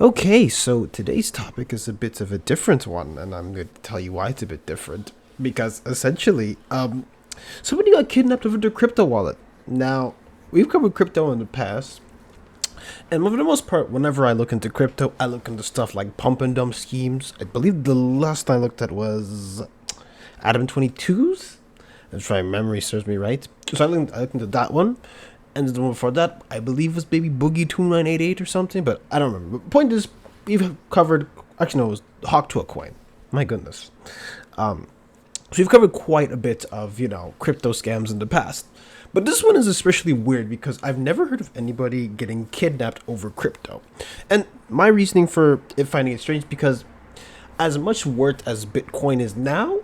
Okay, so today's topic is a bit of a different one, and I'm going to tell you why it's a bit different. Because essentially, somebody got kidnapped over their crypto wallet. Now, we've covered crypto in the past, and for the most part, whenever I look into crypto, I look into stuff like pump and dump schemes. I believe the last I looked at was Adam 22's, if my memory serves me right. So I looked into that one. And the one before that, I believe, was maybe Boogie 2988 or something, but I don't remember. The point is, we've covered. Actually, no, it was Hawk to a Coin. My goodness. So we've covered quite a bit of, crypto scams in the past. But this one is especially weird because I've never heard of anybody getting kidnapped over crypto. And my reasoning for finding it strange because as much worth as Bitcoin is now,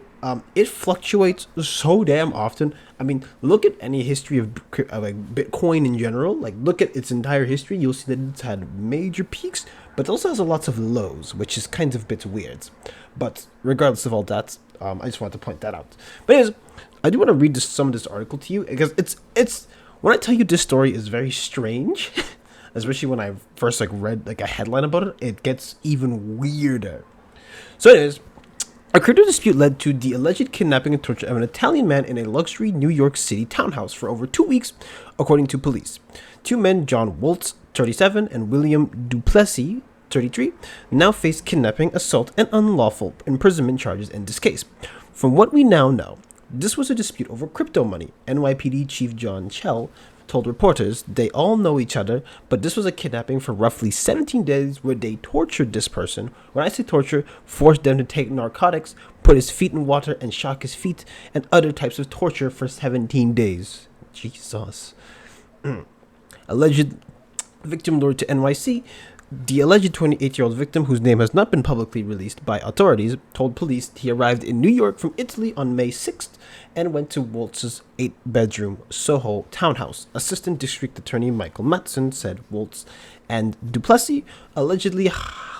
it fluctuates so damn often. I mean, look at any history of like Bitcoin in general. Like, look at its entire history. You'll see that it's had major peaks, but it also has a lots of lows, which is kind of a bit weird. But regardless of all that, I just wanted to point that out. But anyways, I do want to read some of this article to you because it's when I tell you this story is very strange, especially when I first read a headline about it, it gets even weirder. So anyways, a crypto dispute led to the alleged kidnapping and torture of an Italian man in a luxury New York City townhouse for over 2 weeks, according to police. Two men, John Woltz, 37, and William Duplessis, 33, now face kidnapping, assault, and unlawful imprisonment charges in this case. From what we now know, this was a dispute over crypto money. NYPD Chief John Chell told reporters they all know each other, but this was a kidnapping for roughly 17 days where they tortured this person. When I say torture, forced them to take narcotics, put his feet in water and shock his feet, and other types of torture for 17 days. Jesus. Alleged victim lured to NYC. The alleged 28-year-old victim, whose name has not been publicly released by authorities, told police he arrived in New York from Italy on May 6th and went to Woltz's 8-bedroom Soho townhouse. Assistant District Attorney Michael Matson said Woltz and Duplessis allegedly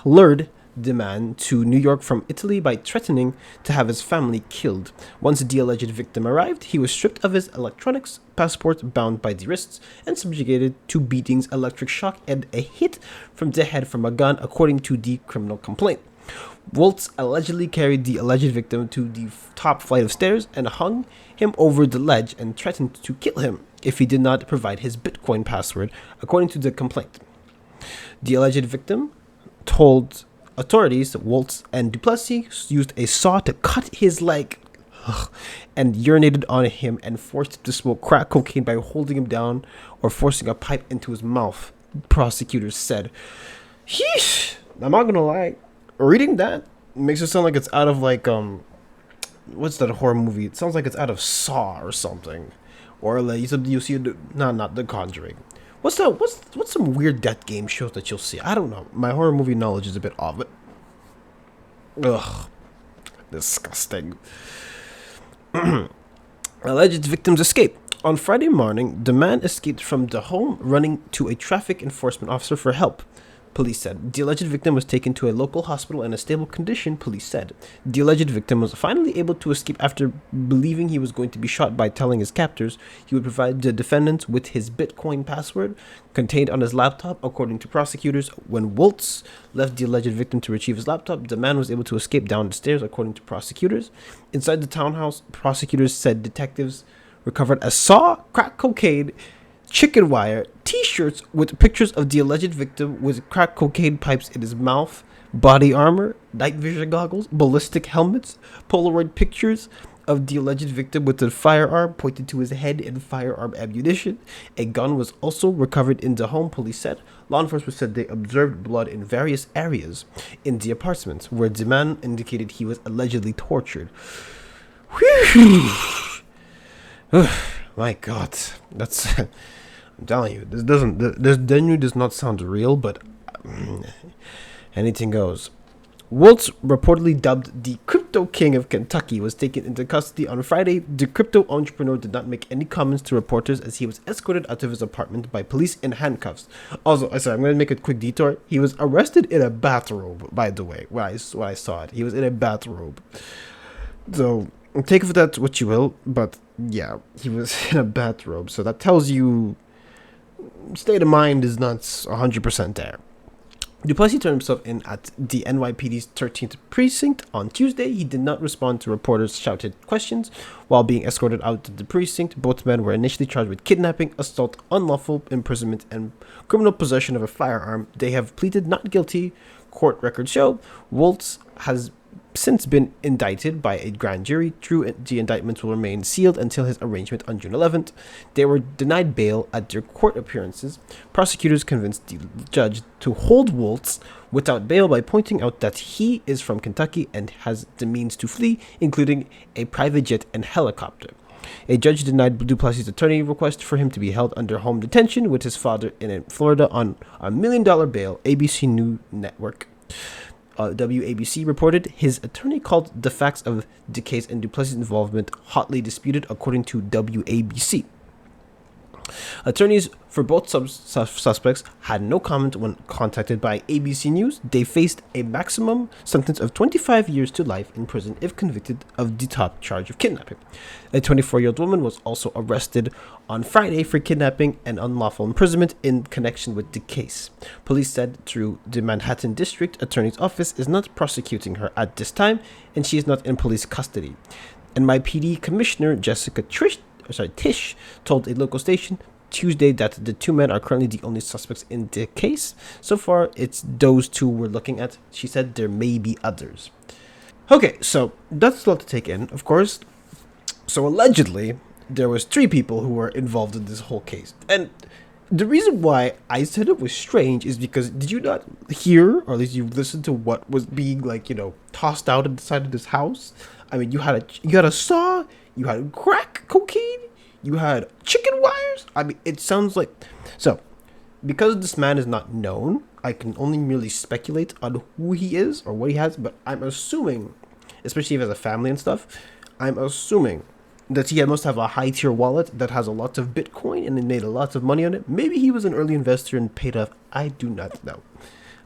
lured the man to New York from Italy by threatening to have his family killed. Once the alleged victim arrived, he was stripped of his electronics, passport bound by the wrists, and subjugated to beatings, electric shock, and a hit from the head from a gun, according to the criminal complaint. Woltz allegedly carried the alleged victim to the top flight of stairs and hung him over the ledge and threatened to kill him if he did not provide his Bitcoin password, according to the complaint. The alleged victim told authorities that Woltz and Duplessis used a saw to cut his leg and urinated on him and forced him to smoke crack cocaine by holding him down or forcing a pipe into his mouth, prosecutors said. Sheesh! I'm not gonna lie. Reading that makes it sound like it's out of what's that horror movie? It sounds like it's out of Saw or something. Or like you see, not The Conjuring. What's that? What's some weird death game shows that you'll see? I don't know. My horror movie knowledge is a bit off, but ugh, disgusting. Alleged victims escape. On Friday morning, the man escaped from the home, running to a traffic enforcement officer for help. Police said the alleged victim was taken to a local hospital in a stable condition. Police said the alleged victim was finally able to escape after believing he was going to be shot by telling his captors he would provide the defendants with his Bitcoin password contained on his laptop. According to prosecutors, when Woltz left the alleged victim to retrieve his laptop, the man was able to escape down the stairs. According to prosecutors, inside the townhouse, prosecutors said detectives recovered a saw, crack cocaine, chicken wire, t-shirts with pictures of the alleged victim with crack cocaine pipes in his mouth, body armor, night vision goggles, ballistic helmets, Polaroid pictures of the alleged victim with a firearm pointed to his head and firearm ammunition. A gun was also recovered in the home, police said. Law enforcement said they observed blood in various areas in the apartment where the man indicated he was allegedly tortured. Whew. My God, that's... I'm telling you, this genuinely does not sound real, but anything goes. Woltz, reportedly dubbed the Crypto King of Kentucky, was taken into custody on Friday. The crypto entrepreneur did not make any comments to reporters as he was escorted out of his apartment by police in handcuffs. Also, I'm going to make a quick detour. He was arrested in a bathrobe, by the way, when I saw it. He was in a bathrobe. So, take of that what you will, but yeah, he was in a bathrobe. So that tells you state of mind is not 100% there. Duplessis turned himself in at the NYPD's 13th precinct on Tuesday. He did not respond to reporters' shouted questions. While being escorted out of the precinct, both men were initially charged with kidnapping, assault, unlawful imprisonment, and criminal possession of a firearm. They have pleaded not guilty, court records show. Waltz has since been indicted by a grand jury. True, the indictments will remain sealed until his arraignment on June 11th. They were denied bail at their court appearances. Prosecutors convinced the judge to hold Waltz without bail by pointing out that he is from Kentucky and has the means to flee, including a private jet and helicopter. A judge denied Duplessis' attorney request for him to be held under home detention with his father in Florida on $1 million bail, ABC News Network. WABC reported his attorney called the facts of the case and Duplessis' involvement hotly disputed, according to WABC. Attorneys for both suspects had no comment when contacted by ABC News. They faced a maximum sentence of 25 years to life in prison if convicted of the top charge of kidnapping. A 24-year-old woman was also arrested on Friday for kidnapping and unlawful imprisonment in connection with the case. Police said through the Manhattan District Attorney's Office is not prosecuting her at this time, and she is not in police custody. NYPD Commissioner Jessica Tisch told a local station Tuesday that the two men are currently the only suspects in the case. So far, it's those two we're looking at. She said there may be others. Okay, so that's a lot to take in, of course. So allegedly, there was 3 people who were involved in this whole case. And the reason why I said it was strange is because did you not hear, or at least you listened to what was being tossed out at the side of this house? I mean, you had a saw, you had crack cocaine, you had chicken wires. I mean, it sounds like... So, because this man is not known, I can only merely speculate on who he is or what he has, but I'm assuming, especially if he has a family and stuff, I'm assuming that he must have a high-tier wallet that has a lot of Bitcoin and he made a lot of money on it. Maybe he was an early investor and paid off. I do not know.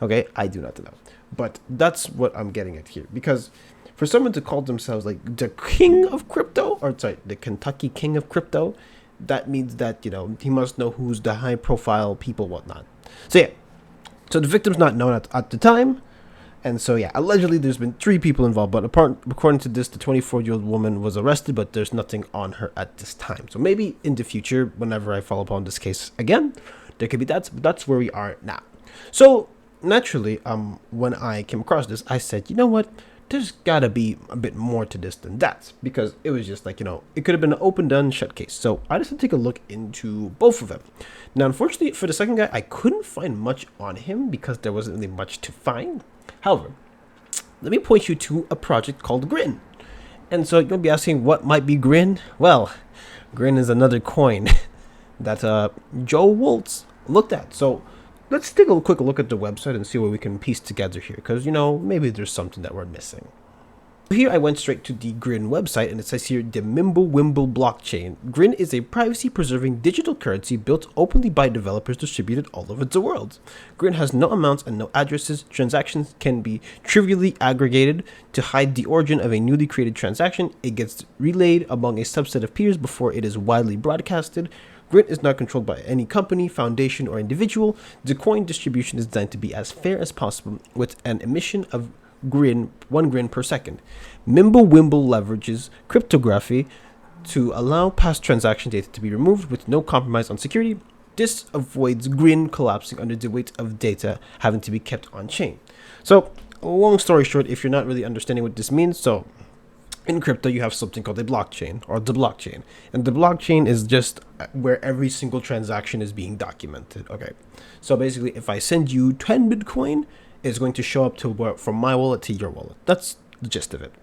Okay? I do not know. But that's what I'm getting at here. Because for someone to call themselves like the king of crypto, or sorry, the Kentucky king of crypto, that means that, he must know who's the high-profile people, whatnot. So, yeah. So the victim's not known at the time. And so, yeah, allegedly there's been 3 people involved, but according to this, the 24-year-old woman was arrested, but there's nothing on her at this time. So maybe in the future, whenever I follow upon this case again, there could be that, but that's where we are now. So, naturally, when I came across this, I said, you know what? There's gotta be a bit more to this than that, because it was just like, it could have been an open, done, shut case. So I decided to take a look into both of them. Now, unfortunately, for the second guy, I couldn't find much on him because there wasn't really much to find. However, let me point you to a project called Grin. And so you'll be asking, what might be Grin? Well, Grin is another coin that Joe Waltz looked at. So let's take a quick look at the website and see what we can piece together here. Because, maybe there's something that we're missing. Here I went straight to the Grin website, and it says here the Mimblewimble blockchain. Grin is a privacy-preserving digital currency built openly by developers distributed all over the world. Grin has no amounts and no addresses. Transactions can be trivially aggregated to hide the origin of a newly created transaction. It gets relayed among a subset of peers before it is widely broadcasted. Grin is not controlled by any company, foundation, or individual. The coin distribution is designed to be as fair as possible with an emission of 1 grin per second. Mimblewimble leverages cryptography to allow past transaction data to be removed with no compromise on security. This avoids Grin collapsing under the weight of data having to be kept on chain. So, long story short, if you're not really understanding what this means, so in crypto you have something called a blockchain, or the blockchain, and the blockchain is just where every single transaction is being documented. Okay, so basically, if I send you 10 Bitcoin, is going to show up from my wallet to your wallet. That's the gist of it.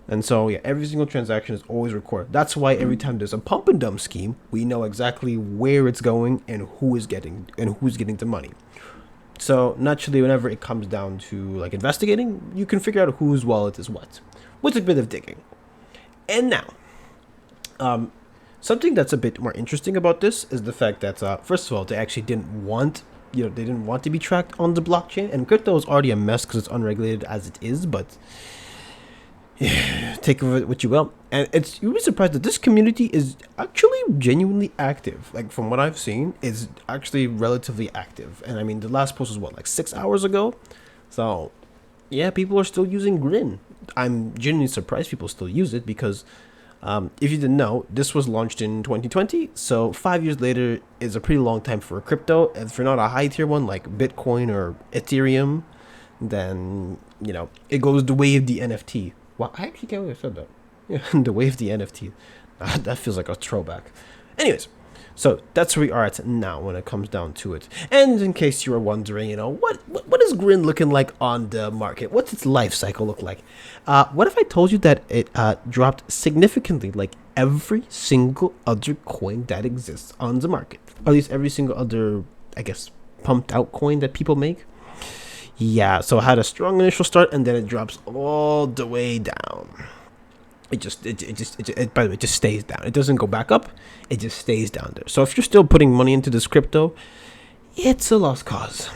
And so, yeah, every single transaction is always recorded. That's why every time there's a pump and dump scheme, we know exactly where it's going and who's getting the money. So naturally, whenever it comes down to investigating, you can figure out whose wallet is what, with a bit of digging. And now, something that's a bit more interesting about this is the fact that first of all, they actually didn't want to be tracked on the blockchain, and crypto is already a mess because it's unregulated as it is, but take of it what you will. And it's you'll be surprised that this community is actually genuinely active. Like from what I've seen, is actually relatively active. And I mean, the last post was what, like 6 hours ago. So yeah, people are still using Grin. I'm genuinely surprised people still use it because if you didn't know, this was launched in 2020. So 5 years later is a pretty long time for a crypto. If you're not a high tier one like Bitcoin or Ethereum, then it goes the way of the NFT. Well, I actually can't believe I said that. Yeah, the way of the NFT. That feels like a throwback. Anyways, so that's where we are at now when it comes down to it. And in case you were wondering, what is Grin looking like on the market? What's its life cycle look like? What if I told you that it dropped significantly, like every single other coin that exists on the market, or at least every single other, I guess, pumped out coin that people make? Yeah, so it had a strong initial start, and then it drops all the way down. By the way, it just stays down. It doesn't go back up. It just stays down there. So if you're still putting money into this crypto, it's a lost cause.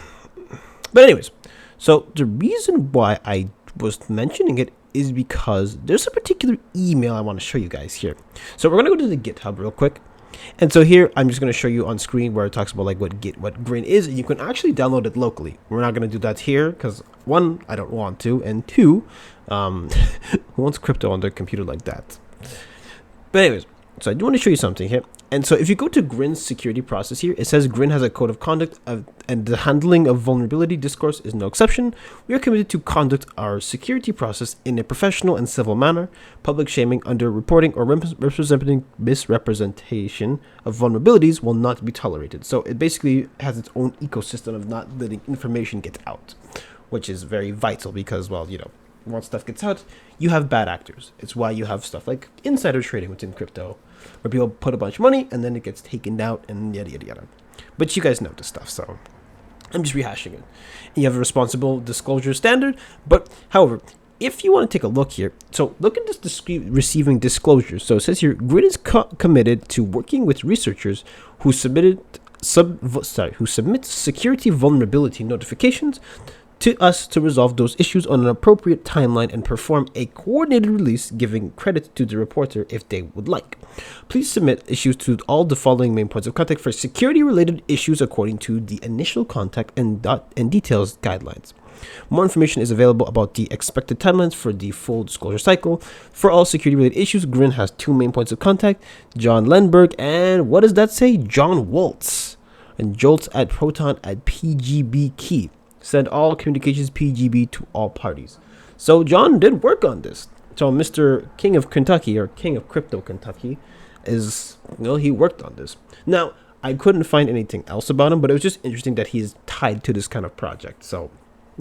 But anyways, so the reason why I was mentioning it is because there's a particular email I want to show you guys here. So we're going to go to the GitHub real quick. And so here, I'm just going to show you on screen where it talks about like what Grin is, and you can actually download it locally. We're not going to do that here because one, I don't want to, and two, who wants crypto on their computer like that? But anyways, so I do want to show you something here. And so if you go to Grin's security process here, it says Grin has a code of conduct and the handling of vulnerability discourse is no exception. We are committed to conduct our security process in a professional and civil manner. Public shaming, under reporting, or misrepresentation of vulnerabilities will not be tolerated. So it basically has its own ecosystem of not letting information get out, which is very vital because, well, once stuff gets out, you have bad actors. It's why you have stuff like insider trading within crypto, where people put a bunch of money and then it gets taken out and yada yada yada. But you guys know this stuff, so I'm just rehashing it. And you have a responsible disclosure standard, but however, if you want to take a look here, so look at this receiving disclosure. So it says here, Grid is committed to working with researchers who submit security vulnerability notifications to us to resolve those issues on an appropriate timeline and perform a coordinated release, giving credit to the reporter if they would like. Please submit issues to all the following main points of contact for security-related issues according to the initial contact and details guidelines. More information is available about the expected timelines for the full disclosure cycle. For all security-related issues, Grin has two main points of contact, John Lenberg and, what does that say? John Waltz. And Jolts at Proton at PGB key. Send all communications PGB to all parties. So John did work on this. So Mr. King of Kentucky, or King of Crypto Kentucky, he worked on this. Now, I couldn't find anything else about him, but it was just interesting that he's tied to this kind of project. So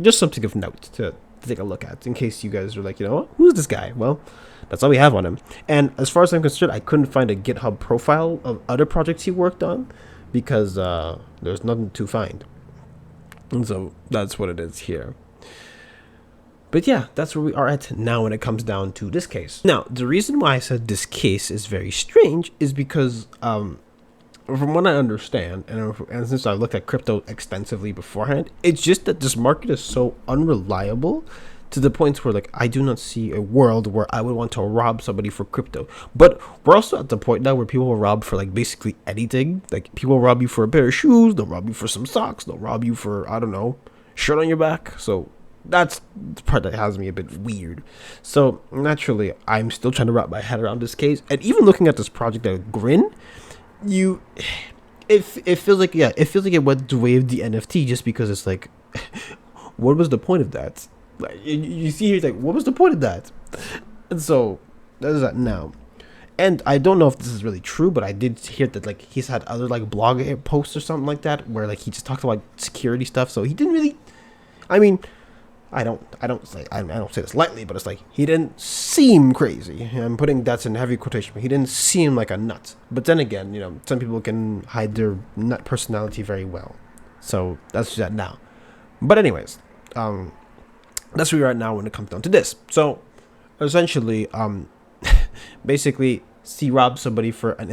just something of note to take a look at in case you guys are like, who's this guy? Well, that's all we have on him. And as far as I'm concerned, I couldn't find a GitHub profile of other projects he worked on because there's nothing to find. And so that's what it is here. But yeah, that's where we are at now when it comes down to this case. Now, the reason why I said this case is very strange is because from what I understand, and since I looked at crypto extensively beforehand, it's just that this market is so unreliable to the point where, like, I do not see a world where I would want to rob somebody for crypto. But we're also at the point now where people will rob for, like, basically anything. Like, people will rob you for a pair of shoes, they'll rob you for some socks, they'll rob you for, I don't know, shirt on your back. So that's the part that has me a bit weird. So naturally, I'm still trying to wrap my head around this case. And even looking at this project at Grin, it feels like it went the way of the NFT just because it's like, what was the point of that? Like, you see here, like, what was the point of that? And so that is that now. And I don't know if this is really true, but I did hear that, like, he's had other, like, blog posts or something like that where, like, he just talked about security stuff. So he didn't really, I mean, I don't say this lightly, but it's like he didn't seem crazy. I'm putting that in heavy quotation, but he didn't seem like a nut. But then again, some people can hide their nut personality very well. So that's that now. But anyways, that's where we are at now when it comes down to this. So essentially, basically, he robbed somebody for an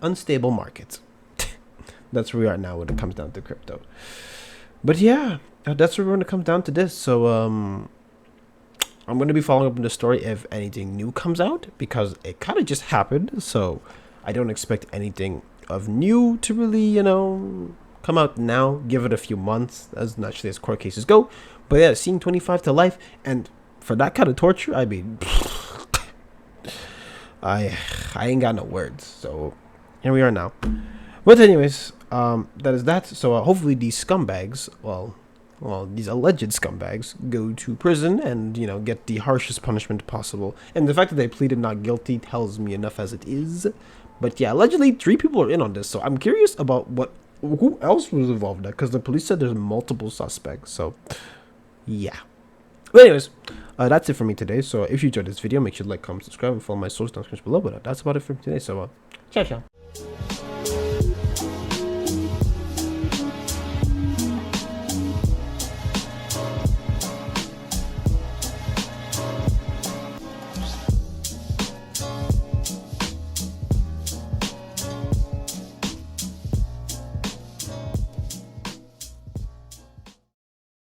unstable market. That's where we are now when it comes down to crypto. But yeah, that's where we're going to come down to this. So I'm going to be following up on the story if anything new comes out, because it kind of just happened. So I don't expect anything of new to really, come out now. Give it a few months, as naturally as court cases go. But yeah, seeing 25 to life, and for that kind of torture, I mean, I ain't got no words. So here we are now. But anyways, that is that. So hopefully these scumbags, well, these alleged scumbags go to prison and, get the harshest punishment possible. And the fact that they pleaded not guilty tells me enough as it is. But yeah, allegedly 3 people are in on this. So I'm curious about who else was involved in that, because the police said there's multiple suspects. So yeah. But anyways, that's it for me today. So if you enjoyed this video, make sure to like, comment, subscribe, and follow my social description below. But that's about it for today. So ciao, ciao.